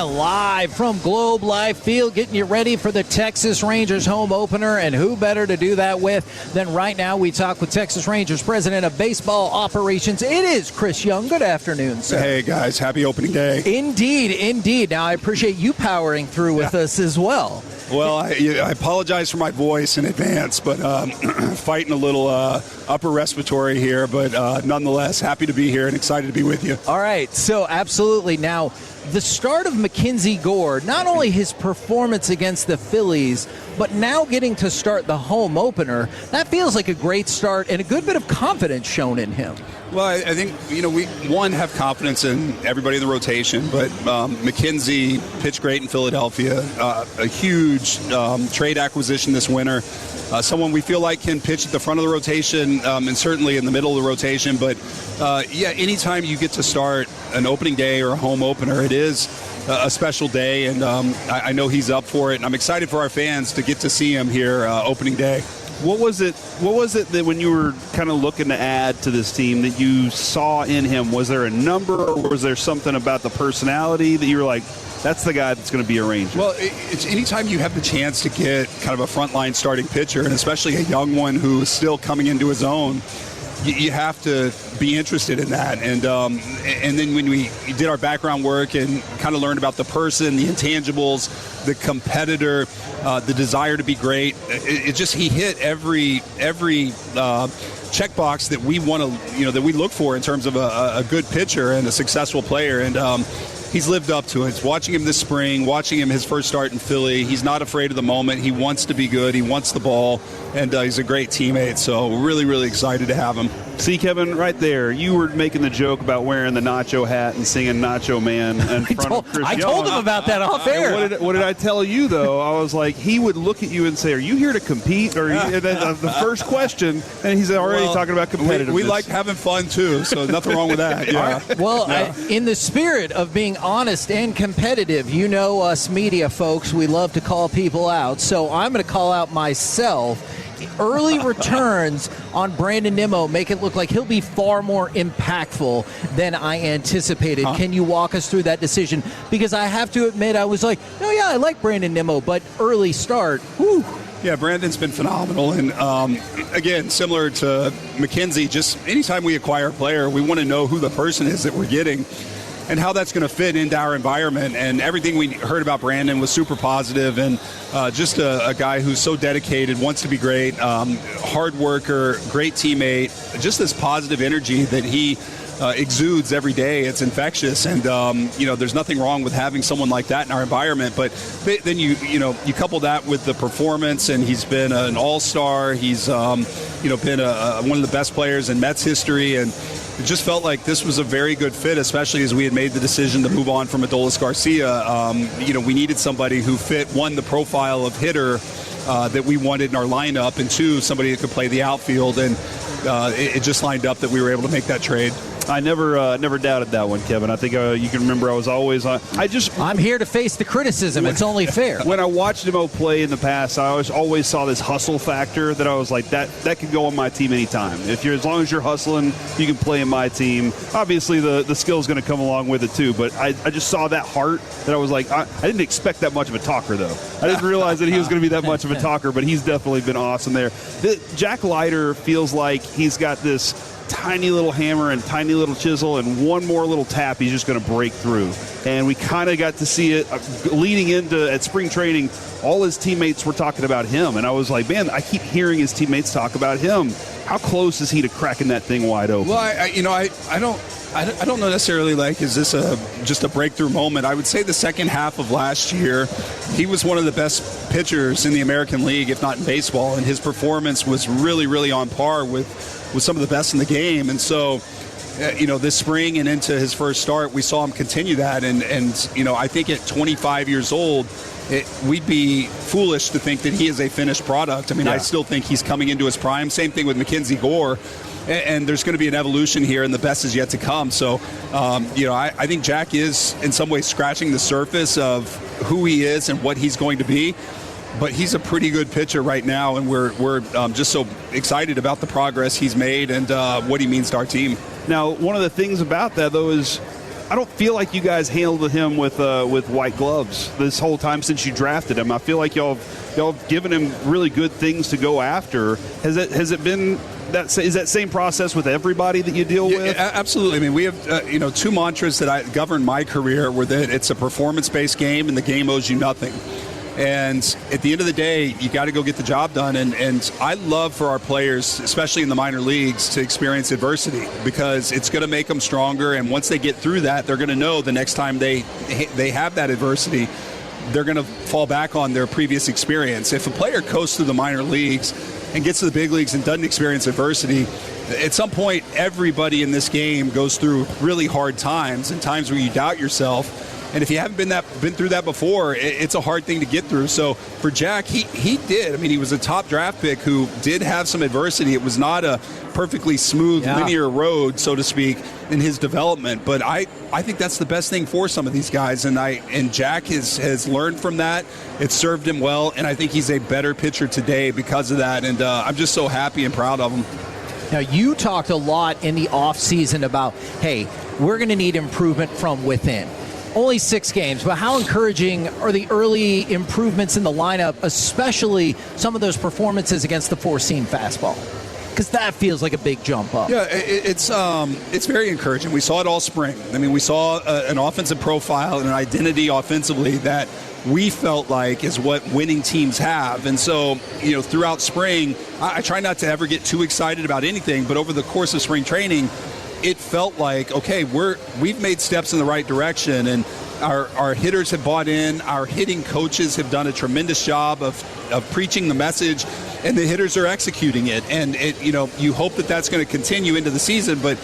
Live from Globe Life Field, getting you ready for the Texas Rangers home opener, and who better to do that with than right now? We talk with Texas Rangers President of Baseball Operations. It is Chris Young. Good afternoon, sir. Hey, guys. Happy opening day. Indeed, indeed. Now, I appreciate you powering through with us as well. Well, I apologize for my voice in advance, but fighting a little upper respiratory here, but nonetheless, happy to be here and excited to be with you. All right, so absolutely. Now, the start of MacKenzie Gore, not only his performance against the Phillies, but now getting to start the home opener, that feels like a great start and a good bit of confidence shown in him. Well, I think, we have confidence in everybody in the rotation, but MacKenzie pitched great in Philadelphia, a huge trade acquisition this winter, someone we feel like can pitch at the front of the rotation and certainly in the middle of the rotation. But, anytime you get to start an opening day or a home opener, it is a special day, and I know he's up for it, and I'm excited for our fans to get to see him here opening day. What was it that when you were kind of looking to add to this team that you saw in him? Was there a number, or was there something about the personality that you were like, that's the guy that's going to be a Ranger? Well, it's anytime you have the chance to get kind of a frontline starting pitcher, and especially a young one who is still coming into his own, you have to be interested in that. And then when we did our background work and kind of learned about the person, the intangibles, the competitor, the desire to be great, he hit every checkbox that we want to, that we look for in terms of a good pitcher and a successful player. And he's lived up to it. Watching him this spring, watching him his first start in Philly, he's not afraid of the moment. He wants to be good. He wants the ball, and he's a great teammate. So we're really, really excited to have him. See, Kevin, right there, you were making the joke about wearing the Nacho hat and singing Nacho Man in front of Chris Young. I told him about that off air. What did I tell you, though? I was like, he would look at you and say, are you here to compete? Or the first question, and he's already talking about competitiveness. We like having fun, too, so nothing wrong with that. Yeah. Well, in the spirit of being honest and competitive, you know us media folks, we love to call people out. So I'm going to call out myself. Early returns on Brandon Nimmo make it look like he'll be far more impactful than I anticipated. Can you walk us through that decision? Because I have to admit, I was like, oh, yeah, I like Brandon Nimmo, but early start, whew. Yeah, Brandon's been phenomenal. And, again, similar to MacKenzie, just anytime we acquire a player, we want to know who the person is that we're getting and how that's going to fit into our environment. And everything we heard about Brandon was super positive, and just a guy who's so dedicated, wants to be great, hard worker, great teammate, just this positive energy that he exudes every day. It's infectious, and there's nothing wrong with having someone like that in our environment. But then you couple that with the performance, and he's been an all-star. He's been one of the best players in Mets history, and it just felt like this was a very good fit, especially as we had made the decision to move on from Adolis Garcia. We needed somebody who fit, one, the profile of hitter that we wanted in our lineup, and two, somebody that could play the outfield. And it just lined up that we were able to make that trade. I never doubted that one, Kevin. I think you can remember I was always on. I'm here to face the criticism. It's only fair. When I watched Nimmo play in the past, I always saw this hustle factor that I was like, that could go on my team anytime. As long as you're hustling, you can play in my team. Obviously, the skill's going to come along with it too. But I just saw that heart that I was like, I didn't expect that much of a talker though. I didn't realize that he was going to be that much of a talker. But he's definitely been awesome there. Jack Leiter feels like he's got this tiny little hammer and tiny little chisel, and one more little tap, he's just going to break through. And we kind of got to see it leading into at spring training. All his teammates were talking about him, and I was like, man, I keep hearing his teammates talk about him. How close is he to cracking that thing wide open? Well, I don't know necessarily like, is this just a breakthrough moment? I would say the second half of last year, he was one of the best pitchers in the American League, if not in baseball, and his performance was really, really on par with some of the best in the game. And so, this spring and into his first start, we saw him continue that. And I think at 25 years old, we'd be foolish to think that he is a finished product. I mean, I still think he's coming into his prime. Same thing with MacKenzie Gore. And there's going to be an evolution here, and the best is yet to come. So, I think Jack is in some ways scratching the surface of who he is and what he's going to be. But he's a pretty good pitcher right now, and we're just so excited about the progress he's made and what he means to our team. Now, one of the things about that, though, is I don't feel like you guys handled him with white gloves this whole time since you drafted him. I feel like y'all have given him really good things to go after. Has it been is that same process with everybody that you deal with? Absolutely. I mean, we have two mantras that govern my career were that it's a performance-based game and the game owes you nothing. And at the end of the day, you got to go get the job done. And I love for our players, especially in the minor leagues, to experience adversity because it's going to make them stronger. And once they get through that, they're going to know the next time they have that adversity, they're going to fall back on their previous experience. If a player coasts through the minor leagues and gets to the big leagues and doesn't experience adversity, at some point, everybody in this game goes through really hard times and times where you doubt yourself. And if you haven't been through that before, it's a hard thing to get through. So for Jack, he did. I mean, he was a top draft pick who did have some adversity. It was not a perfectly smooth, linear road, so to speak, in his development. But I think that's the best thing for some of these guys. And Jack has learned from that. It's served him well. And I think he's a better pitcher today because of that. And I'm just so happy and proud of him. Now, you talked a lot in the offseason about, hey, we're going to need improvement from within. Only 6 games, but how encouraging are the early improvements in the lineup, especially some of those performances against the four-seam fastball? Because that feels like a big jump up. Yeah, it's very encouraging. We saw it all spring. I mean, we saw an offensive profile and an identity offensively that we felt like is what winning teams have. And so, throughout spring, I try not to ever get too excited about anything, but over the course of spring training, it felt like, okay, we've made steps in the right direction, and our hitters have bought in. Our hitting coaches have done a tremendous job of preaching the message, and the hitters are executing it. And you hope that that's going to continue into the season, but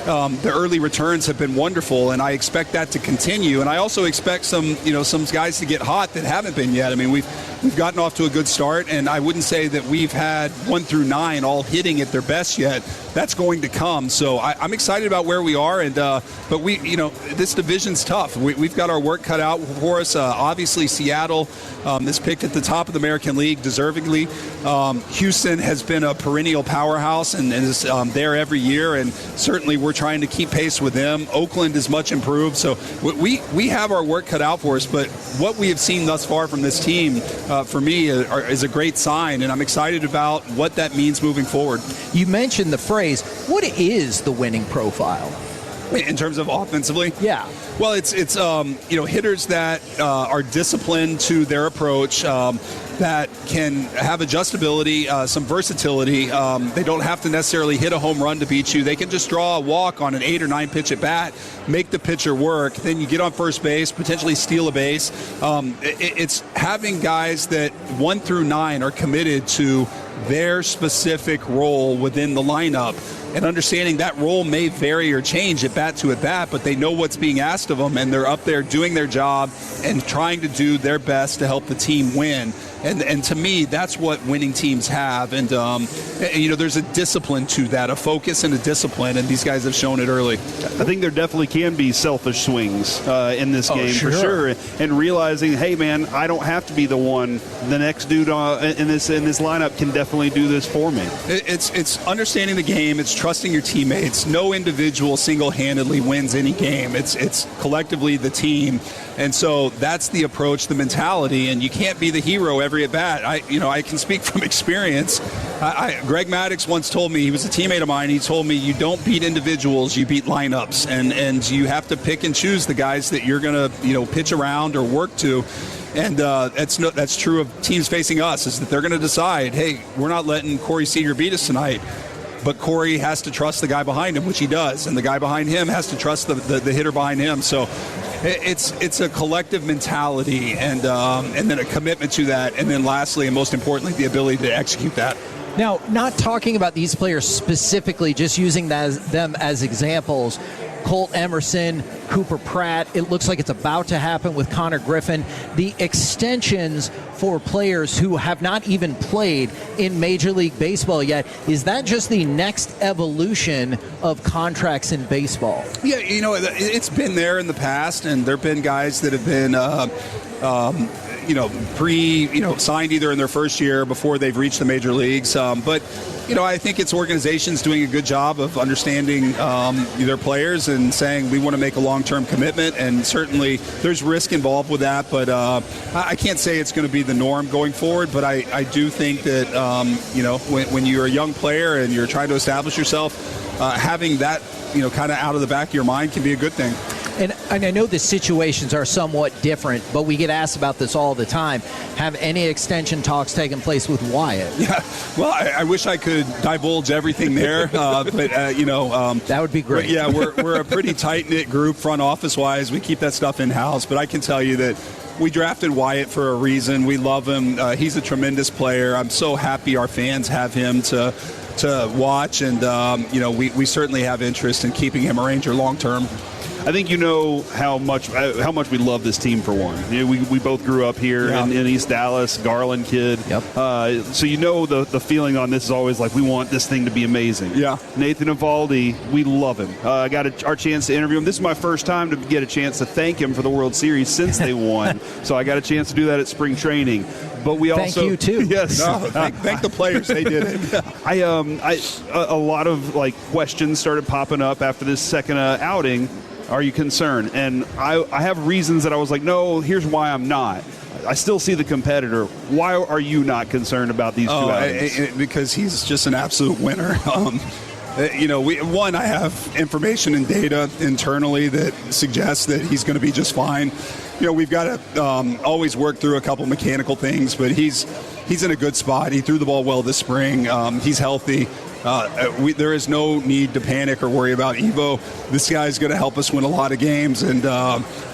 the early returns have been wonderful, and I expect that to continue. And I also expect some guys to get hot that haven't been yet. I mean, we've gotten off to a good start, and I wouldn't say that we've had 1 through 9 all hitting at their best yet. That's going to come. So I'm excited about where we are, and but this division's tough. We've got our work cut out for us. Obviously, Seattle is picked at the top of the American League deservingly. Houston has been a perennial powerhouse and is there every year, and certainly we're trying to keep pace with them. Oakland is much improved, so we have our work cut out for us. But what we have seen thus far from this team, for me, is a great sign, and I'm excited about what that means moving forward. You mentioned the phrase, what is the winning profile? In terms of offensively? Yeah. Well, it's hitters that are disciplined to their approach, that can have adjustability, some versatility. They don't have to necessarily hit a home run to beat you. They can just draw a walk on an 8 or 9 pitch at bat, make the pitcher work. Then you get on first base, potentially steal a base. It's having guys that 1 through 9 are committed to their specific role within the lineup, and understanding that role may vary or change at bat to at bat, but they know what's being asked of them, and they're up there doing their job and trying to do their best to help the team win. And to me, that's what winning teams have. And there's a discipline to that, a focus and a discipline, and these guys have shown it early. I think there definitely can be selfish swings in this game, for sure. And realizing, hey, man, I don't have to be the one. The next dude in this lineup can definitely do this for me. It's understanding the game. It's trusting your teammates. No individual single-handedly wins any game. It's collectively the team. And so that's the approach, the mentality, and you can't be the hero every at bat. I can speak from experience. Greg Maddux once told me, he was a teammate of mine, he told me, you don't beat individuals, you beat lineups, and you have to pick and choose the guys that you're going to pitch around or work to. And that's true of teams facing us, is that they're going to decide, hey, we're not letting Corey Seager beat us tonight. But Corey has to trust the guy behind him, which he does, and the guy behind him has to trust the hitter behind him. So it's a collective mentality, and then a commitment to that, and then lastly and most importantly, the ability to execute that. Now, not talking about these players specifically, just using them as examples. Colt Emerson, Cooper Pratt, it looks like it's about to happen with Connor Griffin. The extensions for players who have not even played in Major League Baseball yet, is that just the next evolution of contracts in baseball? Yeah, it's been there in the past, and there have been guys that have been signed either in their first year before they've reached the major leagues. But I think it's organizations doing a good job of understanding their players and saying we want to make a long-term commitment, and certainly there's risk involved with that, but I can't say it's going to be the norm going forward, but I do think that, when you're a young player and you're trying to establish yourself, having that, kind of out of the back of your mind can be a good thing. And I know the situations are somewhat different, but we get asked about this all the time. Have any extension talks taken place with Wyatt? Yeah, well, I wish I could divulge everything there, but that would be great. Yeah, we're a pretty tight-knit group, front office-wise. We keep that stuff in-house, but I can tell you that we drafted Wyatt for a reason. We love him. He's a tremendous player. I'm so happy our fans have him to watch, and we certainly have interest in keeping him a Ranger long-term. I think you know how much we love this team, for one. We both grew up here in East Dallas, Garland kid. Yep. So the feeling on this is always like we want this thing to be amazing. Yeah. Nathan Eovaldi, we love him. I got our chance to interview him. This is my first time to get a chance to thank him for the World Series since they won. So I got a chance to do that at spring training. But we thank you too. Yes. No, thank the players. They did it. A lot of questions started popping up after this second outing. Are you concerned? And I have reasons that I was like, no, here's why I'm not. I still see the competitor. Why are you not concerned about these two outings? Because he's just an absolute winner. I have information and data internally that suggests that he's going to be just fine. We've got to always work through a couple mechanical things, but he's in a good spot. He threw the ball well this spring. He's healthy. There is no need to panic or worry about Evo. This guy's going to help us win a lot of games, and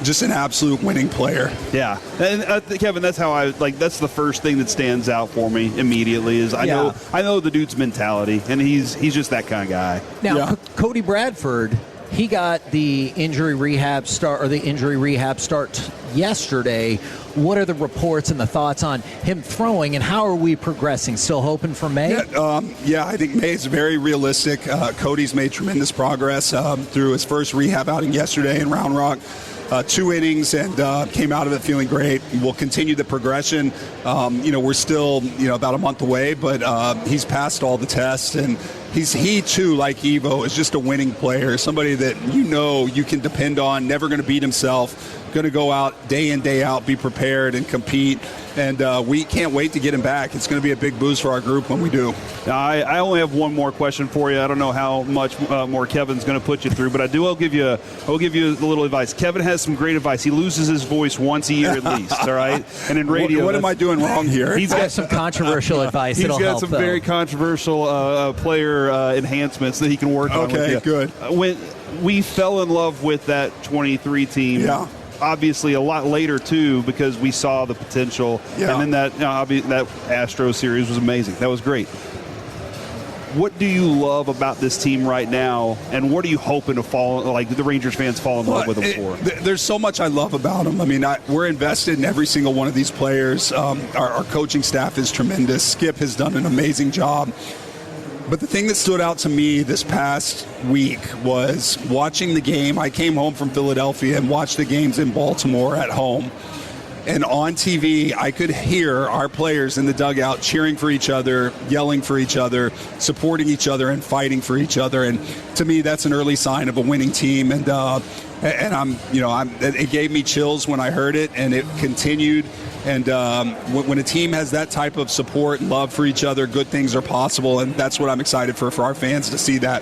just an absolute winning player. Yeah, and Kevin, that's how that's the first thing that stands out for me immediately is I know the dude's mentality, and he's just that kind of guy. Now, Cody Bradford, he got the injury rehab start yesterday. What are the reports and the thoughts on him throwing, and how are we progressing? Still hoping for May? I think May is very realistic. Cody's made tremendous progress through his first rehab outing yesterday in Round Rock. 2 innings and came out of it feeling great. We'll continue the progression. We're still about a month away, but he's passed all the tests, and he too, like Evo, is just a winning player, somebody that you can depend on, never going to beat himself, going to go out day in, day out, be prepared and compete. And we can't wait to get him back. It's going to be a big boost for our group when we do. I only have one more question for you. I don't know how much more Kevin's going to put you through, but I'll give you a little advice. Kevin has some great advice. He loses his voice once a year at least, all right? And in radio, what am I doing wrong here? He's got some controversial advice. He's It'll got help, some though. very controversial player enhancements that he can work on. Okay, good. When we fell in love with that 23 team, obviously a lot later too, because we saw the potential, and then that Astro series was amazing. That was great. What do you love about this team right now, and what are you hoping to the Rangers fans fall in love with them for? There's so much I love about them. I mean, we're invested in every single one of these players. Our coaching staff is tremendous. Skip has done an amazing job. But the thing that stood out to me this past week was watching the game. I came home from Philadelphia and watched the games in Baltimore at home. And on TV, I could hear our players in the dugout cheering for each other, yelling for each other, supporting each other, and fighting for each other. And to me, that's an early sign of a winning team. And it gave me chills when I heard it, and it continued. And when a team has that type of support and love for each other, good things are possible. And that's what I'm excited for our fans to see that.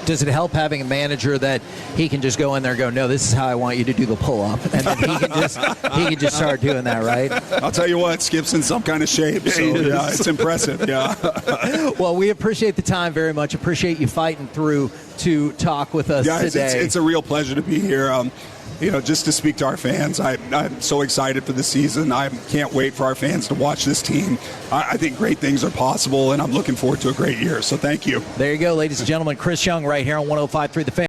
Does it help having a manager that he can just go in there and go, no, this is how I want you to do the pull-up, and then he can just start doing that, right? I'll tell you what, Skip's in some kind of shape, so yeah, it's impressive. Yeah. Well, we appreciate the time very much. Appreciate you fighting through to talk with us today. It's a real pleasure to be here. Just to speak to our fans. I'm so excited for the season. I can't wait for our fans to watch this team. I think great things are possible, and I'm looking forward to a great year. So thank you. There you go, ladies and gentlemen. Chris Young right here on 105.3 The Fan.